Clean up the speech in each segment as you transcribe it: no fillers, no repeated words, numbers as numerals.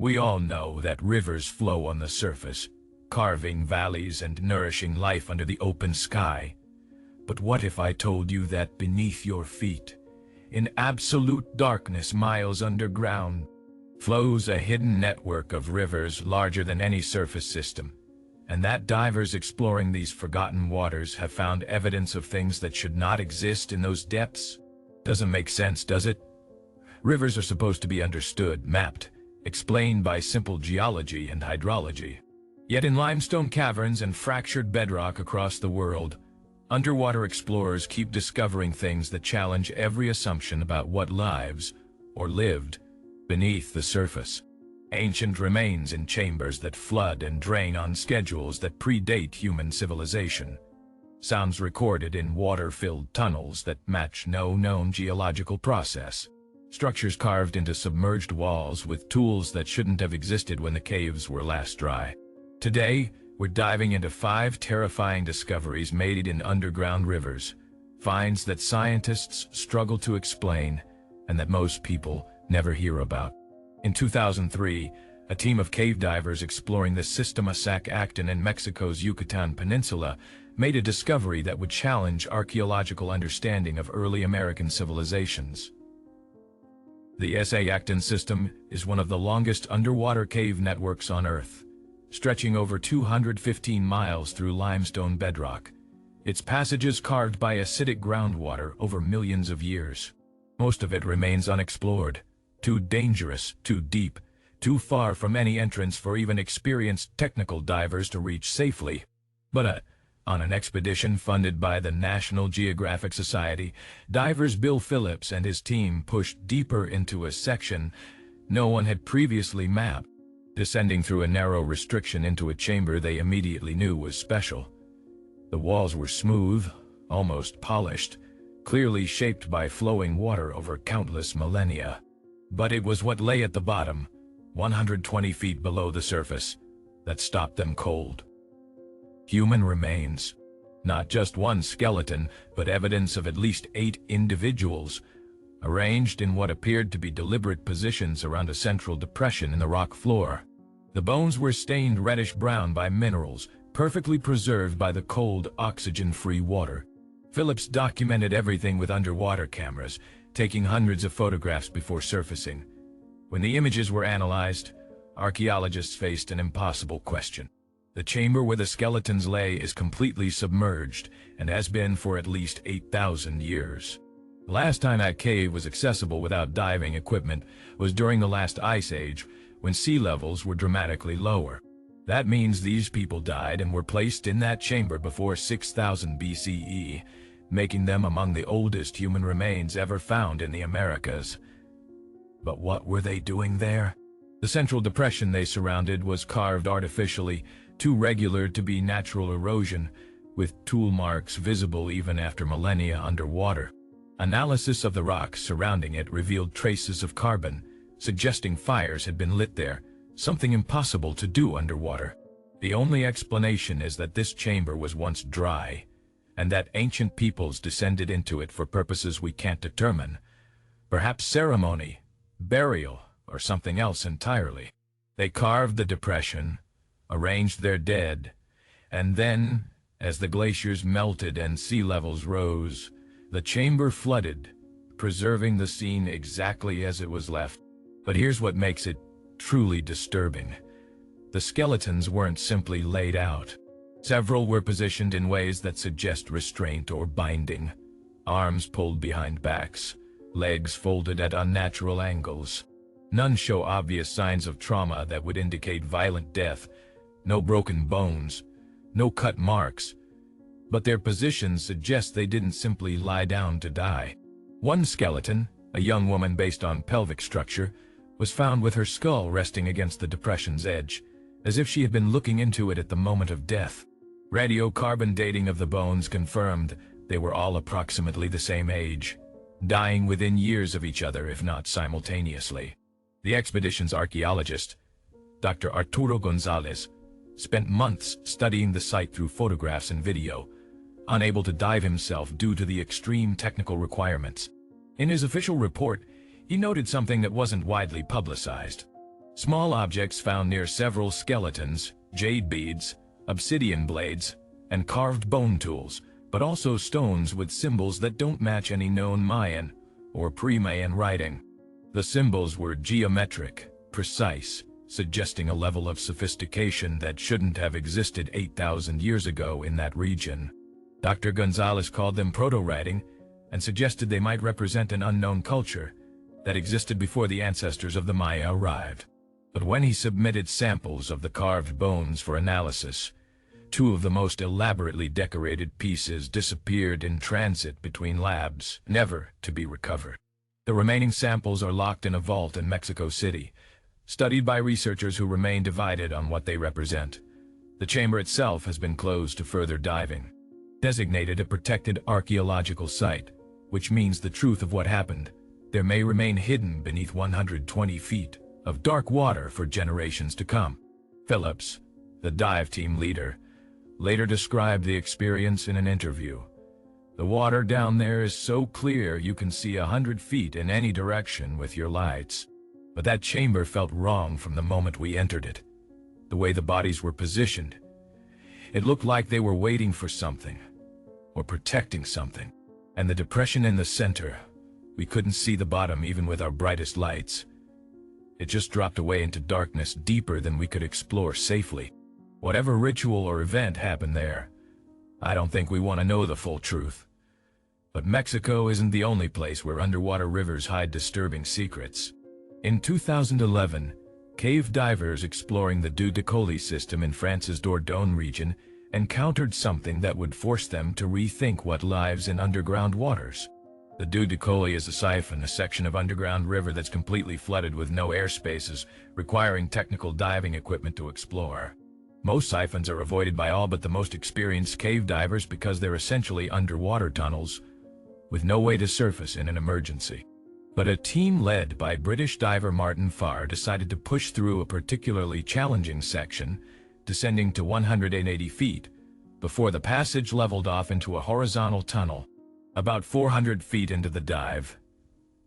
We all know that rivers flow on the surface, carving valleys and nourishing life under the open sky. But what if I told you that beneath your feet, in absolute darkness miles underground, flows a hidden network of rivers larger than any surface system, and that divers exploring these forgotten waters have found evidence of things that should not exist in those depths? Doesn't make sense, does it? Rivers are supposed to be understood, mapped, explained by simple geology and hydrology. Yet in limestone caverns and fractured bedrock across the world, underwater explorers keep discovering things that challenge every assumption about what lives, or lived, beneath the surface. Ancient remains in chambers that flood and drain on schedules that predate human civilization. Sounds recorded in water-filled tunnels that match no known geological process. Structures carved into submerged walls with tools that shouldn't have existed when the caves were last dry. Today, we're diving into 5 terrifying discoveries made in underground rivers, finds that scientists struggle to explain and that most people never hear about. In 2003, a team of cave divers exploring the Sistema Sac-Actin in Mexico's Yucatan Peninsula made a discovery that would challenge archaeological understanding of early American civilizations. The Sac-Actin system is one of the longest underwater cave networks on Earth, stretching over 215 miles through limestone bedrock, its passages carved by acidic groundwater over millions of years. Most of it remains unexplored, too dangerous, too deep, too far from any entrance for even experienced technical divers to reach safely. But on an expedition funded by the National Geographic Society, divers Bill Phillips and his team pushed deeper into a section no one had previously mapped, descending through a narrow restriction into a chamber they immediately knew was special. The walls were smooth, almost polished, clearly shaped by flowing water over countless millennia. But it was what lay at the bottom, 120 feet below the surface, that stopped them cold. Human remains. Not just one skeleton, but evidence of at least 8 individuals, arranged in what appeared to be deliberate positions around a central depression in the rock floor. The bones were stained reddish-brown by minerals, perfectly preserved by the cold, oxygen-free water. Phillips documented everything with underwater cameras, taking hundreds of photographs before surfacing. When the images were analyzed, archaeologists faced an impossible question. The chamber where the skeletons lay is completely submerged and has been for at least 8,000 years. The last time that cave was accessible without diving equipment was during the last ice age, when sea levels were dramatically lower. That means these people died and were placed in that chamber before 6000 BCE, making them among the oldest human remains ever found in the Americas. But what were they doing there? The central depression they surrounded was carved artificially, too regular to be natural erosion, with tool marks visible even after millennia underwater. Analysis of the rocks surrounding it revealed traces of carbon, suggesting fires had been lit there, something impossible to do underwater. The only explanation is that this chamber was once dry, and that ancient peoples descended into it for purposes we can't determine. Perhaps ceremony, burial, or something else entirely. They carved the depression, arranged their dead, and then, as the glaciers melted and sea levels rose, the chamber flooded, preserving the scene exactly as it was left. But here's what makes it truly disturbing. The skeletons weren't simply laid out. Several were positioned in ways that suggest restraint or binding. Arms pulled behind backs, legs folded at unnatural angles. None show obvious signs of trauma that would indicate violent death. No broken bones, no cut marks. But their positions suggest they didn't simply lie down to die. One skeleton, a young woman based on pelvic structure, was found with her skull resting against the depression's edge, as if she had been looking into it at the moment of death. Radiocarbon dating of the bones confirmed they were all approximately the same age, dying within years of each other if not simultaneously. The expedition's archaeologist, Dr. Arturo Gonzalez, spent months studying the site through photographs and video, unable to dive himself due to the extreme technical requirements. In his official report, he noted something that wasn't widely publicized. Small objects found near several skeletons, jade beads, obsidian blades, and carved bone tools, but also stones with symbols that don't match any known Mayan or pre-Mayan writing. The symbols were geometric, precise, suggesting a level of sophistication that shouldn't have existed 8,000 years ago in that region. Dr. Gonzalez called them proto-writing and suggested they might represent an unknown culture that existed before the ancestors of the Maya arrived. But when he submitted samples of the carved bones for analysis, two of the most elaborately decorated pieces disappeared in transit between labs, never to be recovered. The remaining samples are locked in a vault in Mexico City, studied by researchers who remain divided on what they represent. The chamber itself has been closed to further diving. Designated a protected archaeological site, which means the truth of what happened there may remain hidden beneath 120 feet of dark water for generations to come. Phillips, the dive team leader, later described the experience in an interview. The water down there is so clear you can see 100 feet in any direction with your lights. But that chamber felt wrong from the moment we entered it. The way the bodies were positioned, it looked like they were waiting for something, or protecting something. And the depression in the center, we couldn't see the bottom even with our brightest lights. It just dropped away into darkness deeper than we could explore safely. Whatever ritual or event happened there, I don't think we want to know the full truth. But Mexico isn't the only place where underwater rivers hide disturbing secrets. In 2011, cave divers exploring the Deux de Colis system in France's Dordogne region encountered something that would force them to rethink what lives in underground waters. The Deux de Colis is a siphon, a section of underground river that's completely flooded with no air spaces, requiring technical diving equipment to explore. Most siphons are avoided by all but the most experienced cave divers because they're essentially underwater tunnels with no way to surface in an emergency. But a team led by British diver Martin Farr decided to push through a particularly challenging section, descending to 180 feet, before the passage leveled off into a horizontal tunnel. About 400 feet into the dive,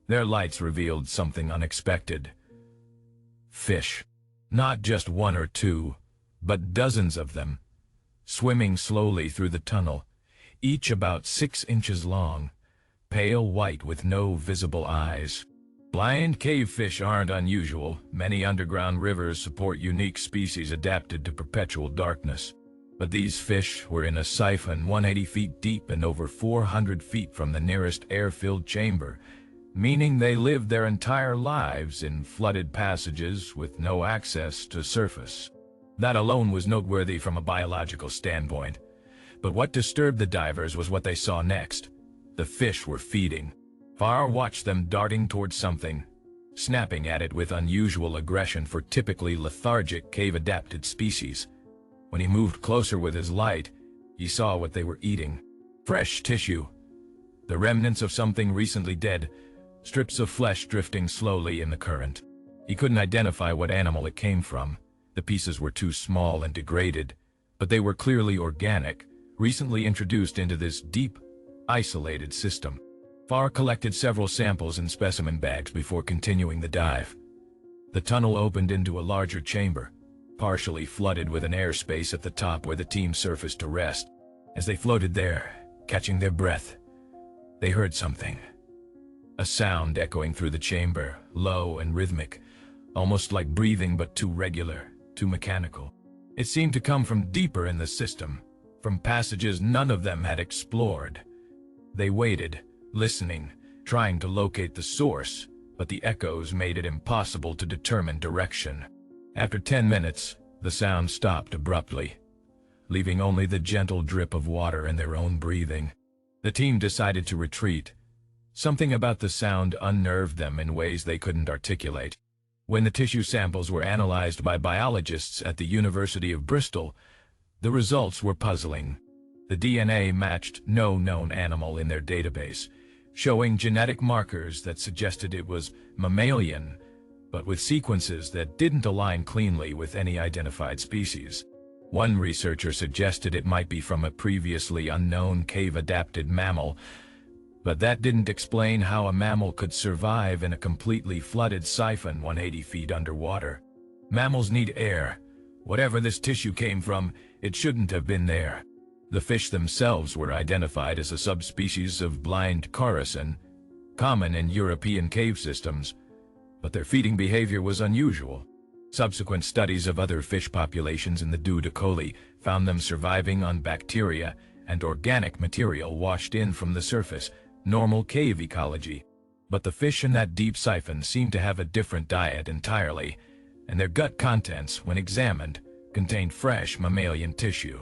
their lights revealed something unexpected. Fish. Not just one or two, but dozens of them, swimming slowly through the tunnel, each about 6 inches long, pale white with no visible eyes. Blind cave fish aren't unusual. Many underground rivers support unique species adapted to perpetual darkness. But these fish were in a siphon 180 feet deep and over 400 feet from the nearest air-filled chamber, meaning they lived their entire lives in flooded passages with no access to surface. That alone was noteworthy from a biological standpoint. But what disturbed the divers was what they saw next. The fish were feeding. Farr watched them darting towards something, snapping at it with unusual aggression for typically lethargic cave-adapted species. When he moved closer with his light, he saw what they were eating. Fresh tissue. The remnants of something recently dead, strips of flesh drifting slowly in the current. He couldn't identify what animal it came from. The pieces were too small and degraded, but they were clearly organic, recently introduced into this deep, isolated system. Farr collected several samples in specimen bags before continuing the dive. The tunnel opened into a larger chamber, partially flooded with an airspace at the top where the team surfaced to rest. As they floated there, catching their breath, they heard something. A sound echoing through the chamber, low and rhythmic, almost like breathing but too regular, too mechanical. It seemed to come from deeper in the system, from passages none of them had explored. They waited, listening, trying to locate the source, but the echoes made it impossible to determine direction. After 10 minutes, the sound stopped abruptly, leaving only the gentle drip of water and their own breathing. The team decided to retreat. Something about the sound unnerved them in ways they couldn't articulate. When the tissue samples were analyzed by biologists at the University of Bristol, the results were puzzling. The DNA matched no known animal in their database, showing genetic markers that suggested it was mammalian, but with sequences that didn't align cleanly with any identified species. One researcher suggested it might be from a previously unknown cave-adapted mammal, but that didn't explain how a mammal could survive in a completely flooded siphon 180 feet underwater. Mammals need air. Whatever this tissue came from, it shouldn't have been there. The fish themselves were identified as a subspecies of blind chorison, common in European cave systems, but their feeding behavior was unusual. Subsequent studies of other fish populations in the Dudicoli found them surviving on bacteria and organic material washed in from the surface, normal cave ecology. But the fish in that deep siphon seemed to have a different diet entirely, and their gut contents, when examined, contained fresh mammalian tissue.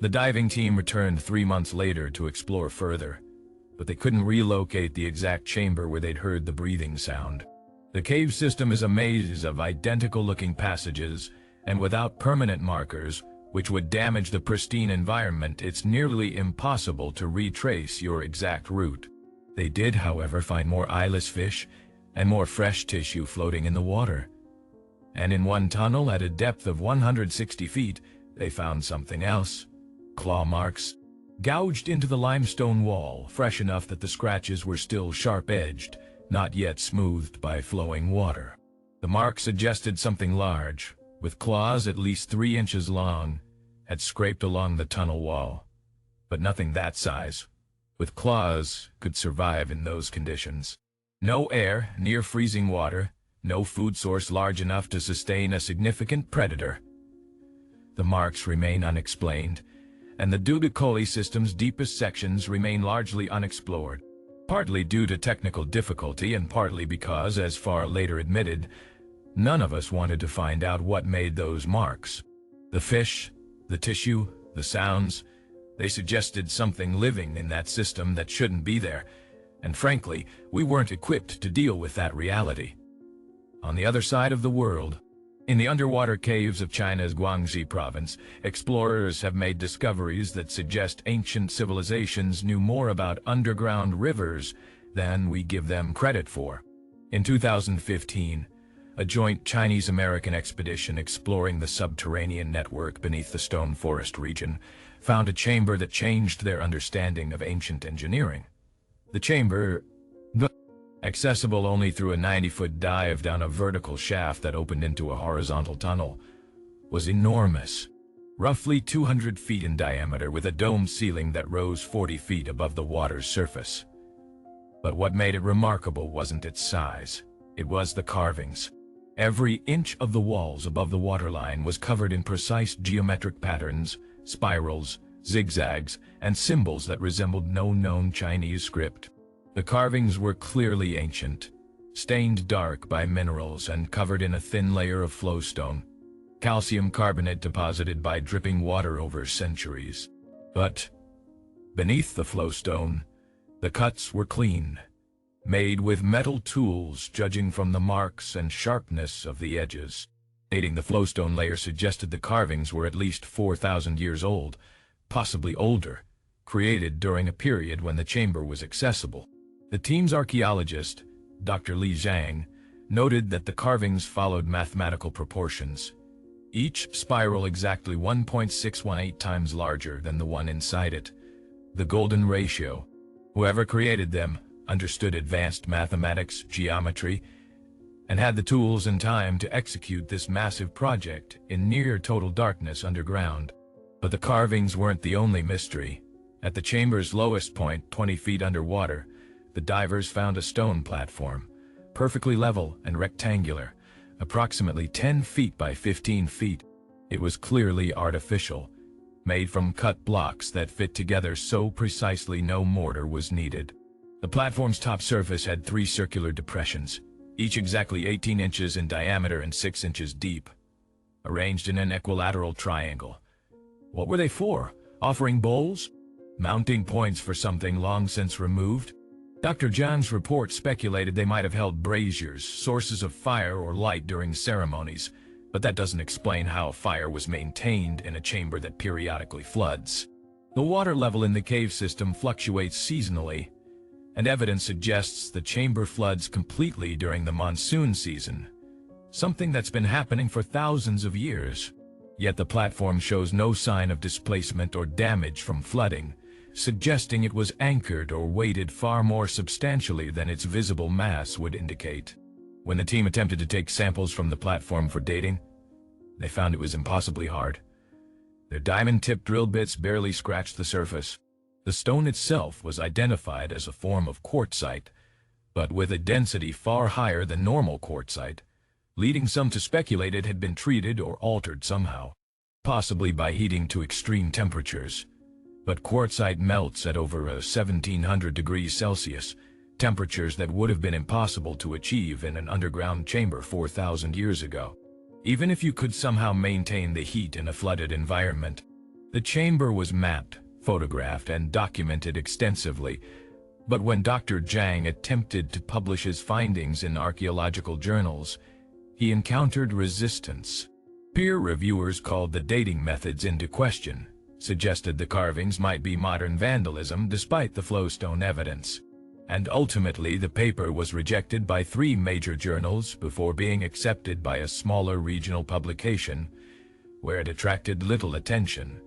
The diving team returned 3 months later to explore further, but they couldn't relocate the exact chamber where they'd heard the breathing sound. The cave system is a maze of identical-looking passages, and without permanent markers, which would damage the pristine environment, it's nearly impossible to retrace your exact route. They did, however, find more eyeless fish and more fresh tissue floating in the water. And in one tunnel at a depth of 160 feet, they found something else. Claw marks, gouged into the limestone wall, fresh enough that the scratches were still sharp-edged, not yet smoothed by flowing water. The mark suggested something large, with claws at least 3 inches long, had scraped along the tunnel wall. But nothing that size, with claws, could survive in those conditions. No air, near freezing water, no food source large enough to sustain a significant predator. The marks remain unexplained, and the Dudicoli system's deepest sections remain largely unexplored, partly due to technical difficulty and partly because, as Farr later admitted, none of us wanted to find out what made those marks. The fish, the tissue, the sounds, they suggested something living in that system that shouldn't be there, and frankly, we weren't equipped to deal with that reality. On the other side of the world, in the underwater caves of China's Guangxi province, explorers have made discoveries that suggest ancient civilizations knew more about underground rivers than we give them credit for. In 2015, a joint Chinese-American expedition exploring the subterranean network beneath the Stone Forest region found a chamber that changed their understanding of ancient engineering. The chamber, accessible only through a 90-foot dive down a vertical shaft that opened into a horizontal tunnel, was enormous, roughly 200 feet in diameter with a domed ceiling that rose 40 feet above the water's surface. But what made it remarkable wasn't its size, it was the carvings. Every inch of the walls above the waterline was covered in precise geometric patterns, spirals, zigzags, and symbols that resembled no known Chinese script. The carvings were clearly ancient, stained dark by minerals and covered in a thin layer of flowstone, calcium carbonate deposited by dripping water over centuries. But beneath the flowstone, the cuts were clean, made with metal tools judging from the marks and sharpness of the edges. Dating the flowstone layer suggested the carvings were at least 4,000 years old, possibly older, created during a period when the chamber was accessible. The team's archaeologist, Dr. Li Zhang, noted that the carvings followed mathematical proportions, each spiral exactly 1.618 times larger than the one inside it. The golden ratio. Whoever created them understood advanced mathematics, geometry, and had the tools and time to execute this massive project in near total darkness underground. But the carvings weren't the only mystery. At the chamber's lowest point, 20 feet underwater, the divers found a stone platform, perfectly level and rectangular, approximately 10 feet by 15 feet. It was clearly artificial, made from cut blocks that fit together so precisely no mortar was needed. The platform's top surface had 3 circular depressions, each exactly 18 inches in diameter and 6 inches deep, arranged in an equilateral triangle. What were they for? Offering bowls? Mounting points for something long since removed? Dr. Zhang's report speculated they might have held braziers, sources of fire or light during ceremonies, but that doesn't explain how fire was maintained in a chamber that periodically floods. The water level in the cave system fluctuates seasonally, and evidence suggests the chamber floods completely during the monsoon season, something that's been happening for thousands of years. Yet the platform shows no sign of displacement or damage from flooding, suggesting it was anchored or weighted far more substantially than its visible mass would indicate. When the team attempted to take samples from the platform for dating, They found it was impossibly hard. Their diamond-tipped drill bits barely scratched the surface. The stone itself was identified as a form of quartzite, but with a density far higher than normal quartzite, leading some to speculate it had been treated or altered somehow, possibly by heating to extreme temperatures. But quartzite melts at over 1700 degrees Celsius, temperatures that would have been impossible to achieve in an underground chamber 4,000 years ago. Even if you could somehow maintain the heat in a flooded environment. The chamber was mapped, photographed, and documented extensively, but when Dr. Zhang attempted to publish his findings in archaeological journals, he encountered resistance. Peer reviewers called the dating methods into question, suggested the carvings might be modern vandalism despite the flowstone evidence. And ultimately the paper was rejected by 3 major journals before being accepted by a smaller regional publication, where it attracted little attention.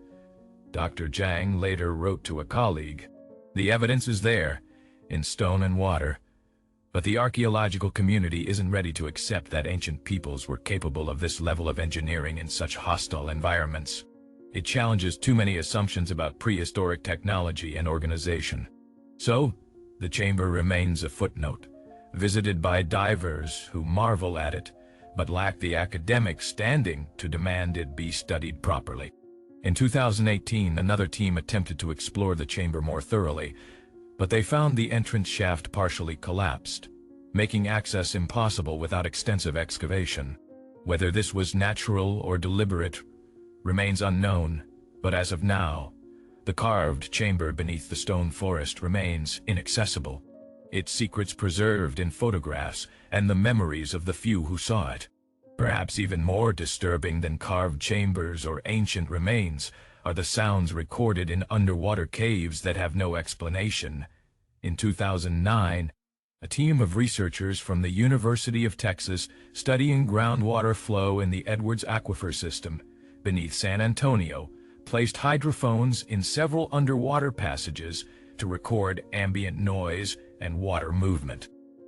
Dr. Zhang later wrote to a colleague, "The evidence is there, in stone and water, but the archaeological community isn't ready to accept that ancient peoples were capable of this level of engineering in such hostile environments. It challenges too many assumptions about prehistoric technology and organization." So, the chamber remains a footnote, visited by divers who marvel at it, but lack the academic standing to demand it be studied properly. In 2018, another team attempted to explore the chamber more thoroughly, but they found the entrance shaft partially collapsed, making access impossible without extensive excavation. Whether this was natural or deliberate remains unknown, but as of now, the carved chamber beneath the stone forest remains inaccessible, its secrets preserved in photographs and the memories of the few who saw it. Perhaps even more disturbing than carved chambers or ancient remains are the sounds recorded in underwater caves that have no explanation. In 2009, a team of researchers from the University of Texas studying groundwater flow in the Edwards Aquifer system beneath San Antonio placed hydrophones in several underwater passages to record ambient noise and water movement.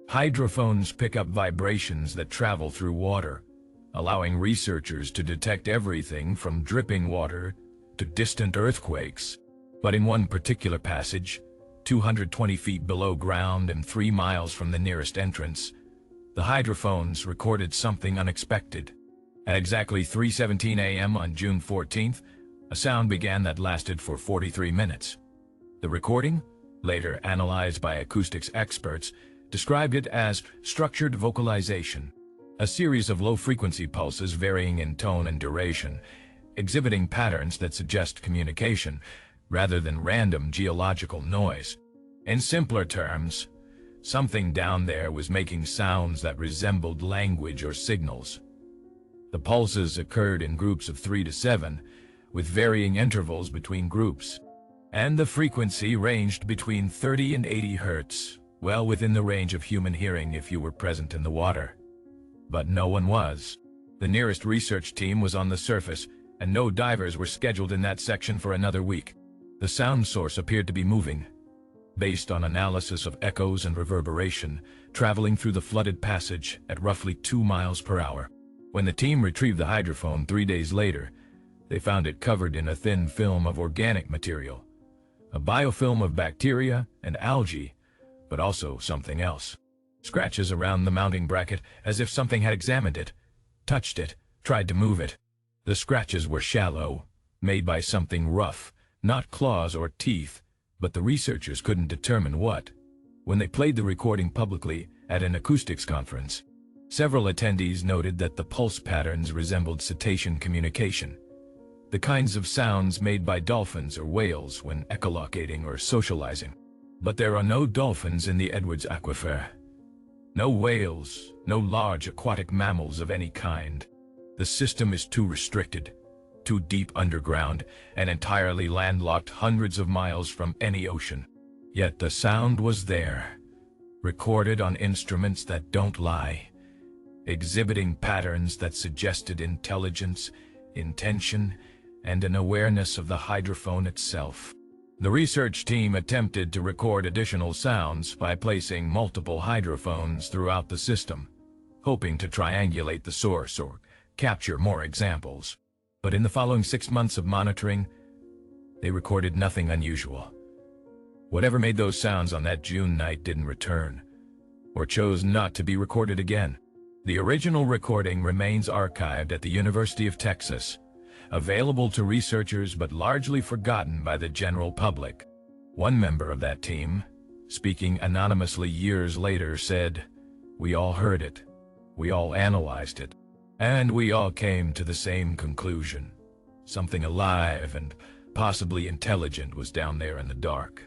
Hydrophones pick up vibrations that travel through water, allowing researchers to detect everything from dripping water to distant earthquakes. But in one particular passage, 220 feet below ground and 3 miles from the nearest entrance, the hydrophones recorded something unexpected. At exactly 3:17 a.m. on June 14th, a sound began that lasted for 43 minutes. The recording, later analyzed by acoustics experts, described it as structured vocalization, a series of low-frequency pulses varying in tone and duration, exhibiting patterns that suggest communication rather than random geological noise. In simpler terms, something down there was making sounds that resembled language or signals. The pulses occurred in groups of 3 to 7, with varying intervals between groups, and the frequency ranged between 30 and 80 hertz, well within the range of human hearing if you were present in the water. But no one was. The nearest research team was on the surface, and no divers were scheduled in that section for another week. The sound source appeared to be moving, based on analysis of echoes and reverberation, traveling through the flooded passage at roughly 2 miles per hour. When the team retrieved the hydrophone 3 days later, they found it covered in a thin film of organic material, a biofilm of bacteria and algae, but also something else. Scratches around the mounting bracket as if something had examined it, touched it, tried to move it. The scratches were shallow, made by something rough, not claws or teeth, but the researchers couldn't determine what. When they played the recording publicly at an acoustics conference, several attendees noted that the pulse patterns resembled cetacean communication, the kinds of sounds made by dolphins or whales when echolocating or socializing. But there are no dolphins in the Edwards Aquifer. No whales, no large aquatic mammals of any kind. The system is too restricted, too deep underground, and entirely landlocked hundreds of miles from any ocean. Yet the sound was there, recorded on instruments that don't lie, exhibiting patterns that suggested intelligence, intention, and an awareness of the hydrophone itself. The research team attempted to record additional sounds by placing multiple hydrophones throughout the system, hoping to triangulate the source or capture more examples. But in the following 6 months of monitoring, they recorded nothing unusual. Whatever made those sounds on that June night didn't return, or chose not to be recorded again. The original recording remains archived at the University of Texas, available to researchers but largely forgotten by the general public. One member of that team, speaking anonymously years later, said, "We all heard it, we all analyzed it, and we all came to the same conclusion. Something alive and possibly intelligent was down there in the dark.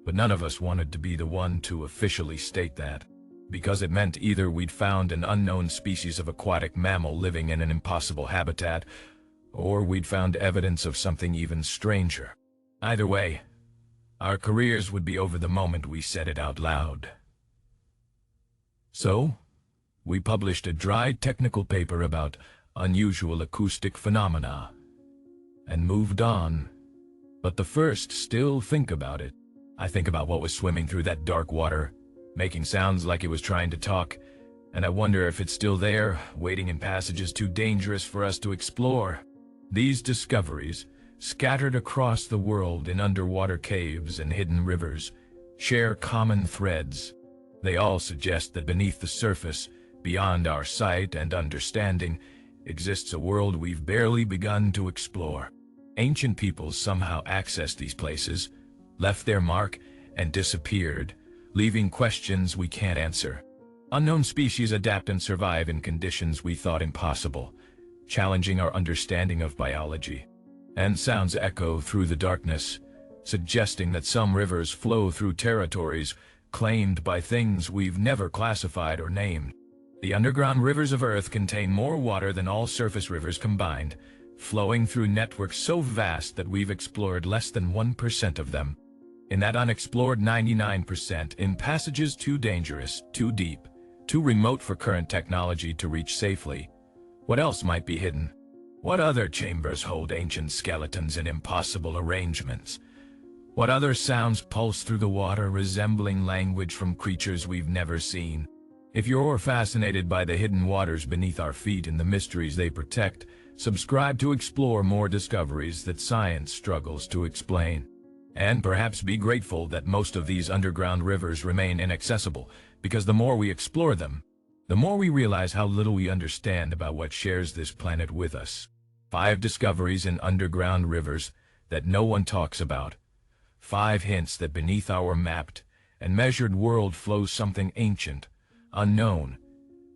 But none of us wanted to be the one to officially state that, because it meant either we'd found an unknown species of aquatic mammal living in an impossible habitat, or we'd found evidence of something even stranger. Either way, our careers would be over the moment we said it out loud." So, we published a dry technical paper about unusual acoustic phenomena, and moved on. But the first still think about it. I think about what was swimming through that dark water, making sounds like it was trying to talk, and I wonder if it's still there, waiting in passages too dangerous for us to explore. These discoveries, scattered across the world in underwater caves and hidden rivers, share common threads. They all suggest that beneath the surface, beyond our sight and understanding, exists a world we've barely begun to explore. Ancient peoples somehow accessed these places, left their mark, and disappeared, leaving questions we can't answer. Unknown species adapt and survive in conditions we thought impossible, challenging our understanding of biology. And sounds echo through the darkness, suggesting that some rivers flow through territories claimed by things we've never classified or named. The underground rivers of Earth contain more water than all surface rivers combined, flowing through networks so vast that we've explored less than 1% of them. In that unexplored 99%, in passages too dangerous, too deep, too remote for current technology to reach safely, what else might be hidden? What other chambers hold ancient skeletons in impossible arrangements? What other sounds pulse through the water, resembling language from creatures we've never seen? If you're fascinated by the hidden waters beneath our feet and the mysteries they protect, subscribe to explore more discoveries that science struggles to explain. And perhaps be grateful that most of these underground rivers remain inaccessible, because the more we explore them, the more we realize how little we understand about what shares this planet with us. 5 discoveries in underground rivers that no one talks about. 5 hints that beneath our mapped and measured world flows something ancient, unknown,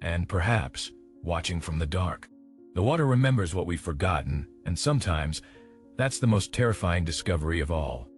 and perhaps watching from the dark. The water remembers what we've forgotten, and sometimes that's the most terrifying discovery of all.